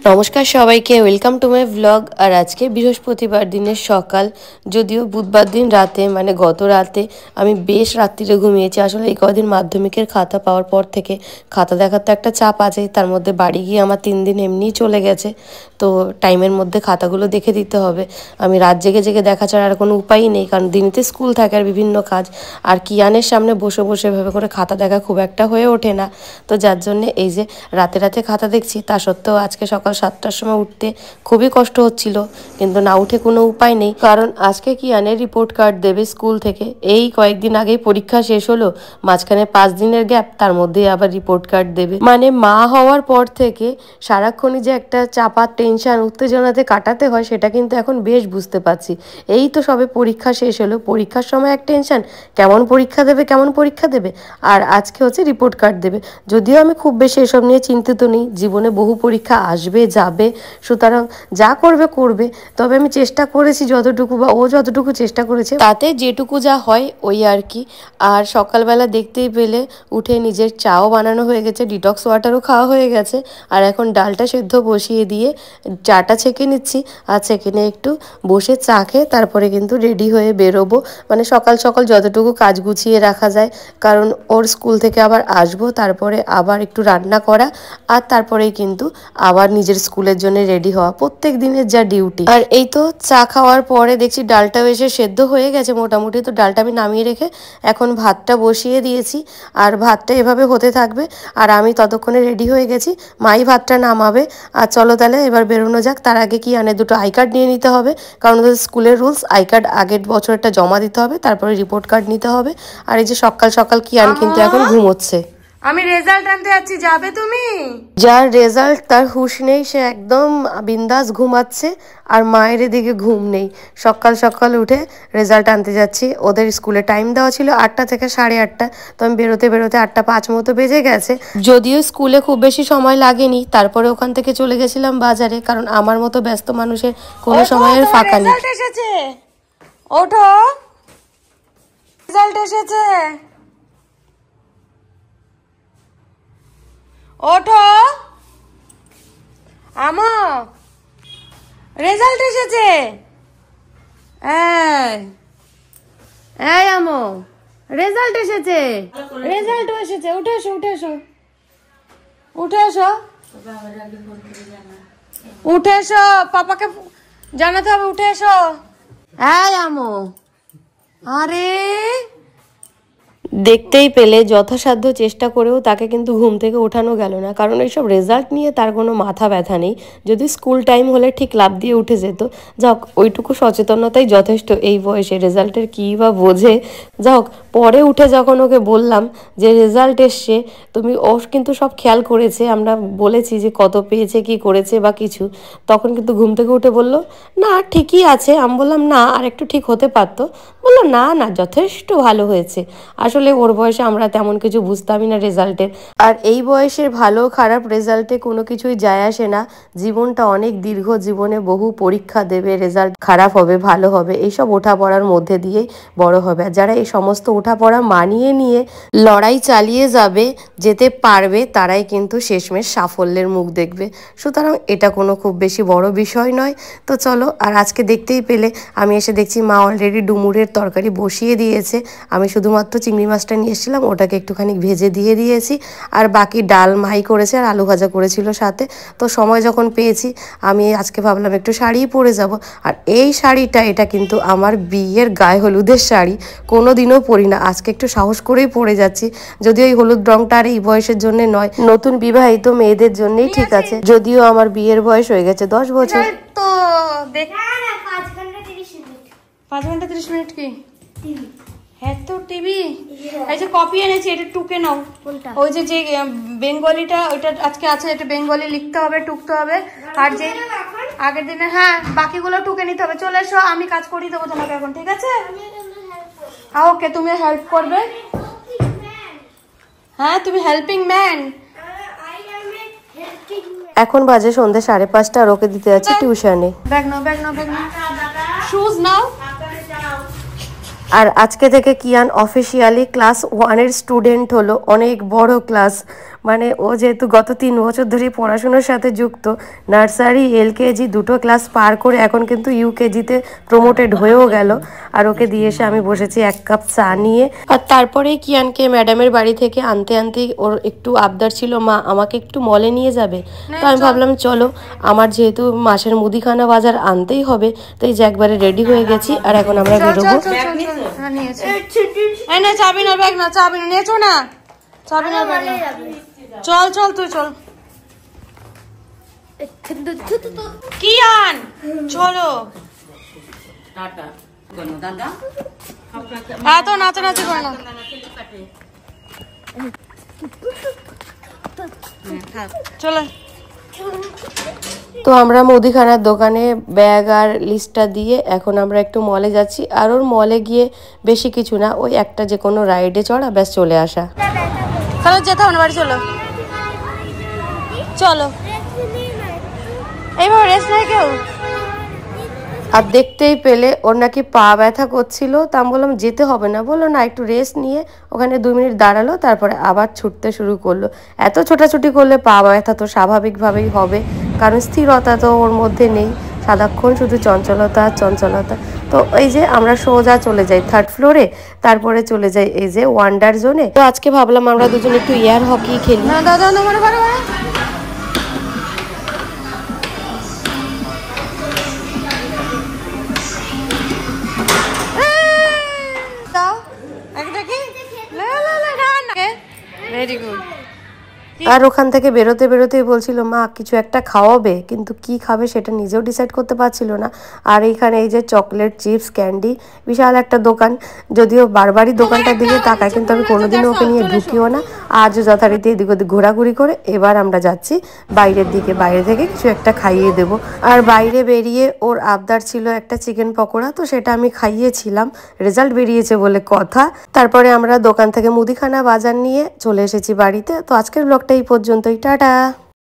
নমস্কার সবাইকে, welcome to my blog. আর আজকে বৃহস্পতিবার দিনের সকাল, যদিও বুধবার দিন রাতে মানে গত রাতে আমি বেশ রাত্রিরে ঘুমিয়েছি। আসলে এই কদিন মাধ্যমিকের খাতা পাওয়ার পর থেকে খাতা দেখার তো একটা চাপ আছে, তার মধ্যে বাড়ি গিয়ে আমার 3 দিন এমনিই চলে গেছে, তো টাইমের মধ্যে খাতাগুলো দেখে দিতে হবে। আমি রাত জেগে জেগে দেখা ছাড়া আর কোনো উপায়ই নেই, কারণ দিনতে স্কুল থাকে আর বিভিন্ন কাজ, আর কিয়ানের সামনে বসে বসে ভেবে করে খাতা দেখা খুব একটা হয়ে ওঠে না। তো যার জন্যে এই যে রাতে রাতে খাতা দেখছি, তা সত্ত্বেও আজকে সকাল 7টার সময় উঠতে খুবই কষ্ট হচ্ছিল, কিন্তু না উঠে কোনো উপায় নেই, কারণ আজকে কিয়ানের রিপোর্ট কার্ড দেবে স্কুল থেকে। এই কয়েকদিন আগেই পরীক্ষা শেষ হলো, মাঝখানে 5 দিনের গ্যাপ, তার মধ্যে আবার রিপোর্ট কার্ড দেবে। মানে মা হওয়ার পর থেকে সারাক্ষণই যে একটা চাপা টেনশন উত্তেজনাতে কাটাতে হয়, সেটা কিন্তু এখন বেশ বুঝতে পারছি। এই তো সবে পরীক্ষা শেষ হলো, পরীক্ষার সময় এক টেনশন, কেমন পরীক্ষা দেবে, আর আজকে হচ্ছে রিপোর্ট কার্ড দেবে। যদিও আমি খুব বেশি এসব নিয়ে চিন্তিত নেই, জীবনে বহু পরীক্ষা আসবে যাবে, সুতরাং যা করবে, তবে আমি চেষ্টা করেছি যতটুকু, বা ও যতটুকু চেষ্টা করেছে তাতে যেটুকু যা হয় ওই আর কি। আর সকালবেলা দেখতেই পেলে উঠে নিজের চাও বানানো হয়ে গেছে, ডিটক্স ওয়াটারও খাওয়া হয়ে গেছে, আর এখন ডালটা সেদ্ধ বসিয়ে দিয়ে চাটা ছেঁকে নিচ্ছি। আর ছেঁকে নিয়ে একটু বসে চা খেয়ে তারপরে কিন্তু রেডি হয়ে বেরোবো, মানে সকাল সকাল যতটুকু কাজ গুছিয়ে রাখা যায়, কারণ ওর স্কুল থেকে আবার আসবো, তারপরে আবার একটু রান্না করা, আর তারপরেই কিন্তু আবার নিজের স্কুলের জন্য রেডি হওয়া, প্রত্যেক দিনের যা ডিউটি। আর এই তো চা খাওয়ার পরে দেখছি ডালটাও এসে সেদ্ধ হয়ে গেছে মোটামুটি, তো ডালটা আমি নামিয়ে রেখে এখন ভাতটা বসিয়ে দিয়েছি, আর ভাতটা এভাবে হতে থাকবে, আর আমি ততক্ষণে রেডি হয়ে গেছি, মাই ভাতটা নামাবে। আর চলো তাহলে এবার বেরোনো যাক। তার আগে কি আনে, দুটো আই কার্ড নিয়ে নিতে হবে, কারণ ওদের স্কুলের রুলস, আই কার্ড আগের বছরটা জমা দিতে হবে, তারপরে রিপোর্ট কার্ড নিতে হবে। আর এই যে সকাল সকাল কি আন কিন্তু এখন ঘুমোচ্ছে। আমি রেজাল্ট আনতে যাচ্ছি, যাবে তুমি? যার রেজাল্ট তার হুঁশ নেই, সে একদম বিন্দাস ঘুমাচ্ছে, আর মায়ের এদিকে ঘুম নেই। সকাল সকাল উঠে রেজাল্ট আনতে যাচ্ছি। ওদের স্কুলে টাইম দেওয়া ছিল 8টা থেকে 8:30, তো আমি বেরোতে 8:05 মতো বেজে গেছে। যদিও স্কুলে খুব বেশি সময় লাগেনি, তারপরে ওখান থেকে চলে গেছিলাম বাজারে, কারণ আমার মতো ব্যস্ত মানুষের কোনো সময়ের ফাঁকা নেই। এসেছে, ওঠো, রেজাল্ট এসেছে, ওঠো আমো, রেজাল্ট এসেছে। এই আমো, রেজাল্ট এসেছে, উঠে এসো, পাপাকে জানাতে হবে, উঠে এসো। এই আমো, আরে দেখতেই পেলে যথাসাধ্য চেষ্টা করেও তাকে কিন্তু ঘুম থেকে ওঠানো গেল না, কারণ এইসব রেজাল্ট নিয়ে তার কোনো মাথা ব্যথা নেই। যদি স্কুল টাইম হলে ঠিক লাফ দিয়ে উঠে যেত, যাক ওইটুকু সচেতনতাই যথেষ্ট। এই বয়সে রেজাল্টের কী বা বোঝে, যাক পরে উঠে যখন ওকে বললাম যে রেজাল্ট এসছে, তুমি ও কিন্তু সব খেয়াল করেছে, আমরা বলেছি যে কত পেয়েছে কি করেছে বা কিছু, তখন কিন্তু ঘুম থেকে উঠে বলল না ঠিকই আছে। আমি বললাম না আর একটু ঠিক হতে পারতো, বললো না যথেষ্ট ভালো হয়েছে। আসলে ওর বয়সে আমরা তেমন কিছু বুঝতামই না রেজাল্টের, আর এই বয়সের ভালো খারাপ রেজাল্টে কোনো কিছুই যায় আসে না। জীবনটা অনেক দীর্ঘ, জীবনে বহু পরীক্ষা দেবে, রেজাল্ট খারাপ হবে ভালো হবে, এইসব ওঠাপড়ার মধ্যে দিয়েই বড় হবে। আর যারা এই সমস্ত ওঠাপড়া মানিয়ে নিয়ে লড়াই চালিয়ে যেতে পারবে, তারাই কিন্তু শেষমেশ সাফল্যের মুখ দেখবে। সুতরাং এটা কোনো খুব বেশি বড় বিষয় নয়। তো চলো, আর আজকে দেখতেই পেলে আমি এসে দেখছি মা অলরেডি ডুমুরের তরকারি বসিয়ে দিয়েছে। আমি শুধুমাত্র চিংড়ি মাছটা নিয়ে এসেছিলাম, ওটাকে একটুখানি ভেজে দিয়ে দিয়েছি, আর বাকি ডাল মাই করেছে আর আলু ভাজা করেছিল সাথে। তো সময় যখন পেয়েছি আমি আজকে ভাবলাম একটু শাড়ি পরে যাব। আর এই শাড়িটা, এটা কিন্তু আমার বিয়ের গায়ে হলুদের শাড়ি, কোনো দিনও পরি না, আজকে একটু সাহস করেই পরে যাচ্ছি। যদিও এই হলুদ রংটা আর এই বয়সের জন্য নয়, নতুন বিবাহিত মেয়েদের জন্যই ঠিক আছে, যদিও আমার বিয়ের বয়স হয়ে গেছে 10 বছর। তো 5 ঘন্টা 30 মিনিট কি হ্যাঁ তো টিভি। এই যে কপি এনেছি, এটা টুকে নাও। ওই যে বেঙ্গলিটা, ওইটা আজকে আছে, এটা বেঙ্গলি লিখতে হবে, টুকতে হবে। আর যে আগের দিনে, হ্যাঁ বাকিগুলো টুকে নিতে হবে। চলে এসো, আমি কাজ করিয়ে দেবো তোমাকে এখন, ঠিক আছে? ওকে, তুমি হেল্প করবে। হ্যাঁ, তুমি হেল্পিং ম্যান। এখন বাজে সন্ধ্যে 5:30, আর ওকে দিতে যাচ্ছি টিউশনে। ব্যাগ নাও, শুজ নাও। আর আজকে থেকে কিয়ান অফিসিয়ালি ক্লাস 1 এর স্টুডেন্ট হলো, অনেক বড় ক্লাস, মানে ও যেহেতু গত 3 বছর ধরে পড়াশোনার সাথে যুক্ত, নার্সারি LKG দুটো ক্লাস পার করে এখন কিন্তু UKG-তে প্রমোটেড হয়েও গেল। আর ওকে দিয়ে এসে আমি বসেছি 1 কাপ চা নিয়ে। আর তারপরে কিয়ানকে ম্যাডামের বাড়ি থেকে আনতে ওর একটু আবদার ছিল, মা আমাকে একটু মলে নিয়ে যাবে। তো আমি ভাবলাম চলো, আমার যেহেতু মাসের মুদিখানা বাজার আনতেই হবে, তাই যে একবারে রেডি হয়ে গেছি। আর এখন আমরা বেরোবো। চাবি না, ব্যাগ না, চাবি না, নিয়েছো না, চাবি না, ব্যাগ না। চল চল তুই চল। কিয়ান চলো। এত নাচানাচি করে না। চলো। তো আমরা মুদিখানার দোকানে ব্যাগ আর লিস্টটা দিয়ে এখন আমরা একটু মলে যাচ্ছি। আর ওর মলে গিয়ে বেশি কিছু না, ওই একটা যে কোনো রাইডে চড়া, ব্যাস চলে আসা। চলো যেতে হবে না, বাড়ি চলো। চলো এইভাবে রেস্ট নেই কেউ। আর দেখতেই পেলে ওর নাকি পা ব্যথা করছিল। তা আমি বললাম যেতে হবে না, বললো না একটু রেস্ট নিয়ে। ওখানে 2 মিনিট দাঁড়ালো, তারপরে আবার ছুটতে শুরু করলো। এত ছোটাছুটি করলে পা ব্যথা তো স্বাভাবিকভাবেই হবে, কারণ স্থিরতা তো ওর মধ্যে নেই, সারাক্ষণ শুধু চঞ্চলতা চঞ্চলতা। তো এই যে আমরা সোজা চলে যাই 3rd ফ্লোরে, তারপরে চলে যাই এই যে ওয়ান্ডার জোনে। তো আজকে ভাবলাম আমরা দুজন একটু এয়ার হকি খেলি। না দাদা না, মানে বারে বারে ভেরি গুড। আর ওখান থেকে বেরোতে বেরোতেই বলছিল মা কিছু একটা খাওয়াবে, কিন্তু কি খাবে সেটা নিজেও ডিসাইড করতে পারছিল না। আর এইখানে এই যে চকলেট, চিপস, ক্যান্ডি, বিশাল একটা দোকান। যদিও বারবারই দোকানটার দিকে তাকায়, কিন্তু আমি কোনোদিনও ওকে নিয়ে ঢুকিও না। আজও যথারীতি এদিক ওদিক ঘোরাঘুরি করে এবার আমরা যাচ্ছি বাইরের দিকে। বাইরে থেকে কিছু একটা খাইয়ে দেব। আর বাইরে বেরিয়ে ওর আবদার ছিল একটা চিকেন পকোড়া, তো সেটা আমি খাইয়েছিলাম। রেজাল্ট বেরিয়েছে বলে কথা। তারপরে আমরা দোকান থেকে মুদিখানা বাজার নিয়ে চলে এসেছি বাড়িতে। তো আজকের ব্লগটা এই পর্যন্তই, টাটা।